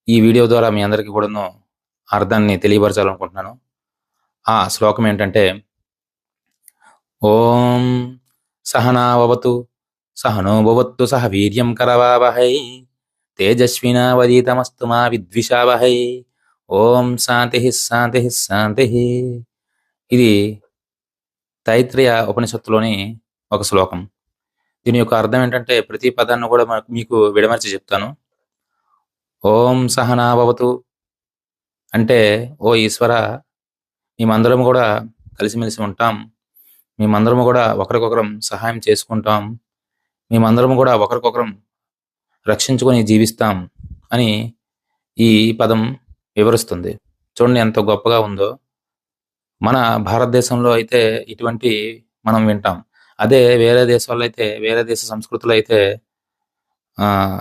ఈ వీడియో ద్వారా మీ అందరికీ కూడాను అర్థాన్ని తెలియపరచాలనుకుంటున్నాను. ఆ శ్లోకం ఏంటంటే, ఓం సహనావవతు సహనో భువత్తు సహ వీర్యం కరవావహై తేజస్వినావధీతమస్తు మా విద్విషావహై ఓం శాంతి శాంతి శాంతి. ఇది తైత్రయ ఉపనిషత్తులోని ఒక శ్లోకం. దీని యొక్క అర్థం ఏంటంటే, ప్రతి పదాన్ని కూడా మీకు విడమర్చి చెప్తాను. ఓం సహనావవతు అంటే, ఓ ఈశ్వర, మేమందరం కూడా కలిసిమెలిసి ఉంటాం, మేమందరం కూడా ఒకరికొకరం సహాయం చేసుకుంటాం, మేమందరం కూడా ఒకరికొకరం రక్షించుకొని జీవిస్తాం అని ఈ పదం వివరిస్తుంది. చూడండి ఎంత గొప్పగా ఉందో. మన భారతదేశంలో అయితే ఇటువంటి మనం వింటాం. అదే వేరే దేశాల్లో అయితే, వేరే దేశ సంస్కృతులు అయితే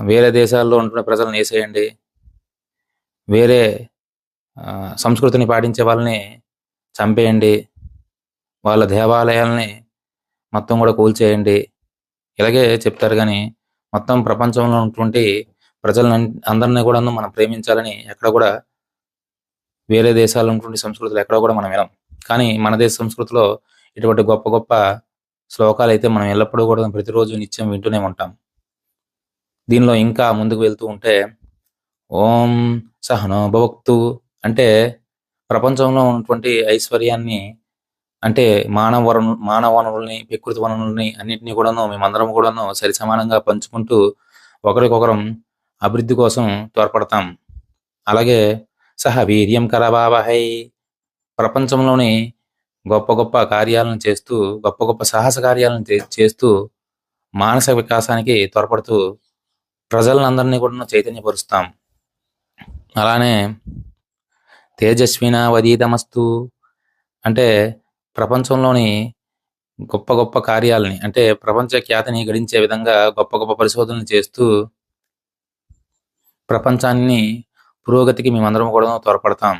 వేరే దేశాల్లో ఉంటున్న ప్రజలను వేసేయండి, వేరే సంస్కృతిని పాటించే వాళ్ళని చంపేయండి, వాళ్ళ దేవాలయాల్ని మొత్తం కూడా కూల్చేయండి, ఇలాగే చెప్తారు. కానీ మొత్తం ప్రపంచంలో ఉన్నటువంటి ప్రజలను అందరినీ కూడా మనం ప్రేమించాలని ఎక్కడ కూడా వేరే దేశాల్లో ఉన్నటువంటి సంస్కృతులు ఎక్కడ కూడా మనం వినం. కానీ మన దేశ సంస్కృతిలో ఇటువంటి గొప్ప గొప్ప శ్లోకాలు అయితే మనం ఎల్లప్పుడూ కూడా ప్రతిరోజు నిత్యం వింటూనే ఉంటాం. దీనిలో ఇంకా ముందుకు వెళ్తూ ఉంటే, ఓం సహనో భువక్తు అంటే ప్రపంచంలో ఉన్నటువంటి ఐశ్వర్యాన్ని, అంటే మానవ వనరుల్ని, ప్రకృతి వనరుల్ని అన్నింటినీ కూడాను మేమందరం కూడాను సరి సమానంగా పంచుకుంటూ ఒకరికొకరం అభివృద్ధి కోసం తోడ్పడతాం. అలాగే సహ వీర్యం కరవావహై ప్రపంచంలోని గొప్ప గొప్ప కార్యాలను చేస్తూ, గొప్ప గొప్ప సాహస కార్యాలను చేస్తూ మానసిక వికాసానికి తోడ్పడుతూ ప్రజలందరినీ కూడా చైతన్యపరుస్తాం. అలానే తేజస్వినావధీతమస్తు అంటే ప్రపంచంలోని గొప్ప గొప్ప కార్యాలని, అంటే ప్రపంచ ఖ్యాతిని గడించే విధంగా గొప్ప గొప్ప పరిశోధనలు చేస్తూ ప్రపంచాన్ని పురోగతికి మేమందరం కూడా తోడ్పడతాం.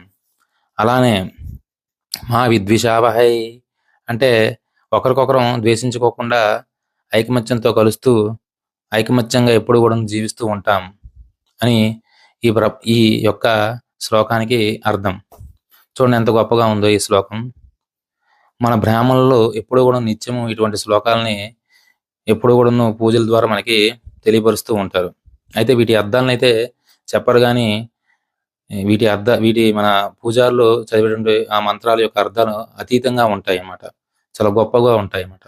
అలానే మా విద్విషావహై అంటే ఒకరికొకరం ద్వేషించుకోకుండా ఐకమత్యంతో కలుస్తూ ఐకమత్యంగా ఎప్పుడు కూడా జీవిస్తూ ఉంటాం అని ఈ యొక్క శ్లోకానికి అర్థం. చూడండి ఎంత గొప్పగా ఉందో ఈ శ్లోకం. మన బ్రాహ్మణులు ఎప్పుడు కూడా నిత్యము ఇటువంటి శ్లోకాలని ఎప్పుడు కూడా పూజల ద్వారా మనకి తెలియపరుస్తూ ఉంటారు. అయితే వీటి అర్థాలను అయితే చెప్పరు, కానీ వీటి మన పూజారులు చదివేటువంటి ఆ మంత్రాల యొక్క అర్థాలు అతీతంగా ఉంటాయి అన్నమాట. చాలా గొప్పగా ఉంటాయి అన్నమాట.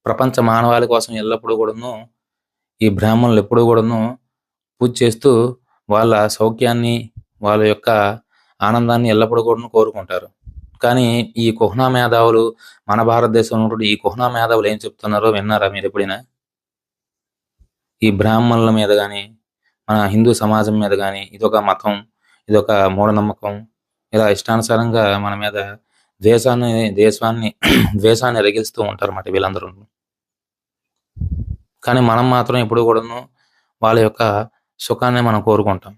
ప్రపంచ మానవాళి కోసం ఎల్లప్పుడూ కూడాను ఈ బ్రాహ్మణులు ఎప్పుడూ కూడాను పూజ చేస్తూ వాళ్ళ సౌఖ్యాన్ని, వాళ్ళ యొక్క ఆనందాన్ని ఎల్లప్పుడూ కూడా కోరుకుంటారు. కానీ ఈ కుహ్నా మేధావులు, మన భారతదేశంలో ఈ కుహ్నా మేధావులు ఏం చెప్తున్నారో విన్నారా మీరు ఎప్పుడైనా? ఈ బ్రాహ్మణుల మీద కానీ, మన హిందూ సమాజం మీద కానీ ఇదొక మతం, ఇదొక మూఢనమ్మకం, ఇలా ఇష్టానుసారంగా మన మీద ద్వేషాన్ని రగిలిస్తూ ఉంటారు అన్నమాట వీళ్ళందరూ. కానీ మనం మాత్రం ఎప్పుడు కూడాను వాళ్ళ యొక్క సుఖాన్ని మనం కోరుకుంటాం.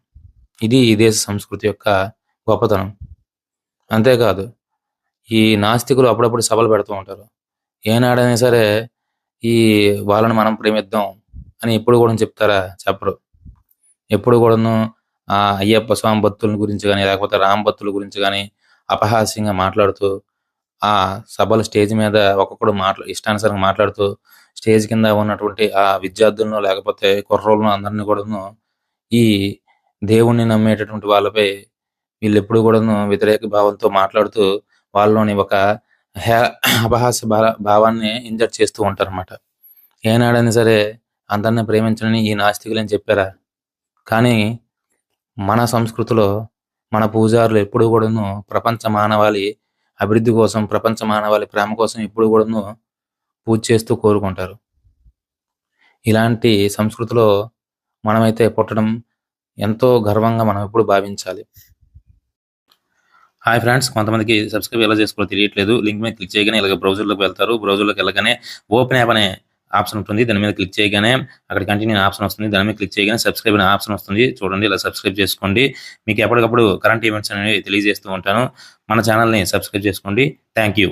ఇది ఈ దేశ సంస్కృతి యొక్క గొప్పతనం. అంతేకాదు, ఈ నాస్తికులు అప్పుడప్పుడు సభలు పెడుతూ ఉంటారు. ఏనాడైనా సరే ఈ వాళ్ళని మనం ప్రేమిద్దాం అని ఎప్పుడు కూడా చెప్తారా? చెప్పరు. ఎప్పుడు కూడాను అయ్యప్ప స్వామి భక్తుల గురించి కానీ, లేకపోతే రామ భక్తుల గురించి కానీ అపహాస్యంగా మాట్లాడుతూ, ఆ సభల స్టేజ్ మీద ఒక్కొక్కడు ఇష్టానుసారంగా మాట్లాడుతూ, స్టేజ్ కింద ఉన్నటువంటి ఆ విద్యార్థులను, లేకపోతే కుర్రోళ్ళను అందరినీ కూడాను ఈ దేవుణ్ణి నమ్మేటటువంటి వాళ్ళపై వీళ్ళు ఎప్పుడు కూడాను వ్యతిరేక భావంతో మాట్లాడుతూ వాళ్ళలోని ఒక అపహాస్య భావాన్ని ఇంజెక్ట్ చేస్తూ ఉంటారు అన్నమాట. ఏనాడైనా సరే అందరిని ప్రేమించని ఈ నాస్తికులు అని చెప్పారా? కానీ మన సంస్కృతిలో మన పూజారులు ఎప్పుడు కూడాను ప్రపంచ మానవాళి అభివృద్ధి కోసం, ప్రపంచ మానవాళి ప్రేమ కోసం ఎప్పుడు కూడాను పూజ చేస్తూ కోరుకుంటారు. ఇలాంటి సంస్కృతిలో మనమైతే పుట్టడం ఎంతో గర్వంగా మనం ఎప్పుడు భావించాలి. హాయ్ ఫ్రెండ్స్, కొంతమందికి సబ్స్క్రైబ్ ఎలా చేసుకోవాలో తెలియట్లేదు. లింక్ మీద క్లిక్ చేయగానే ఇలాగ బ్రౌజర్లోకి వెళ్తారు. బ్రౌజర్లోకి వెళ్ళగానే ఓపెన్ యాప్ అనే ఆప్షన్ ఉంటుంది. దాని మీద క్లిక్ చేయగానే అక్కడ కంటిన్యూ ఆప్షన్ వస్తుంది. దాని మీద క్లిక్ చేయగానే సబ్స్క్రైబ్ అనే ఆప్షన్ వస్తుంది. చూడండి, ఇలా సబ్స్క్రైబ్ చేసుకోండి. మీకు ఎప్పటికప్పుడు కరెంట్ ఈవెంట్స్ అనేవి తెలియజేస్తూ ఉంటాను. మన ఛానల్ని సబ్స్క్రైబ్ చేసుకోండి. Thank you.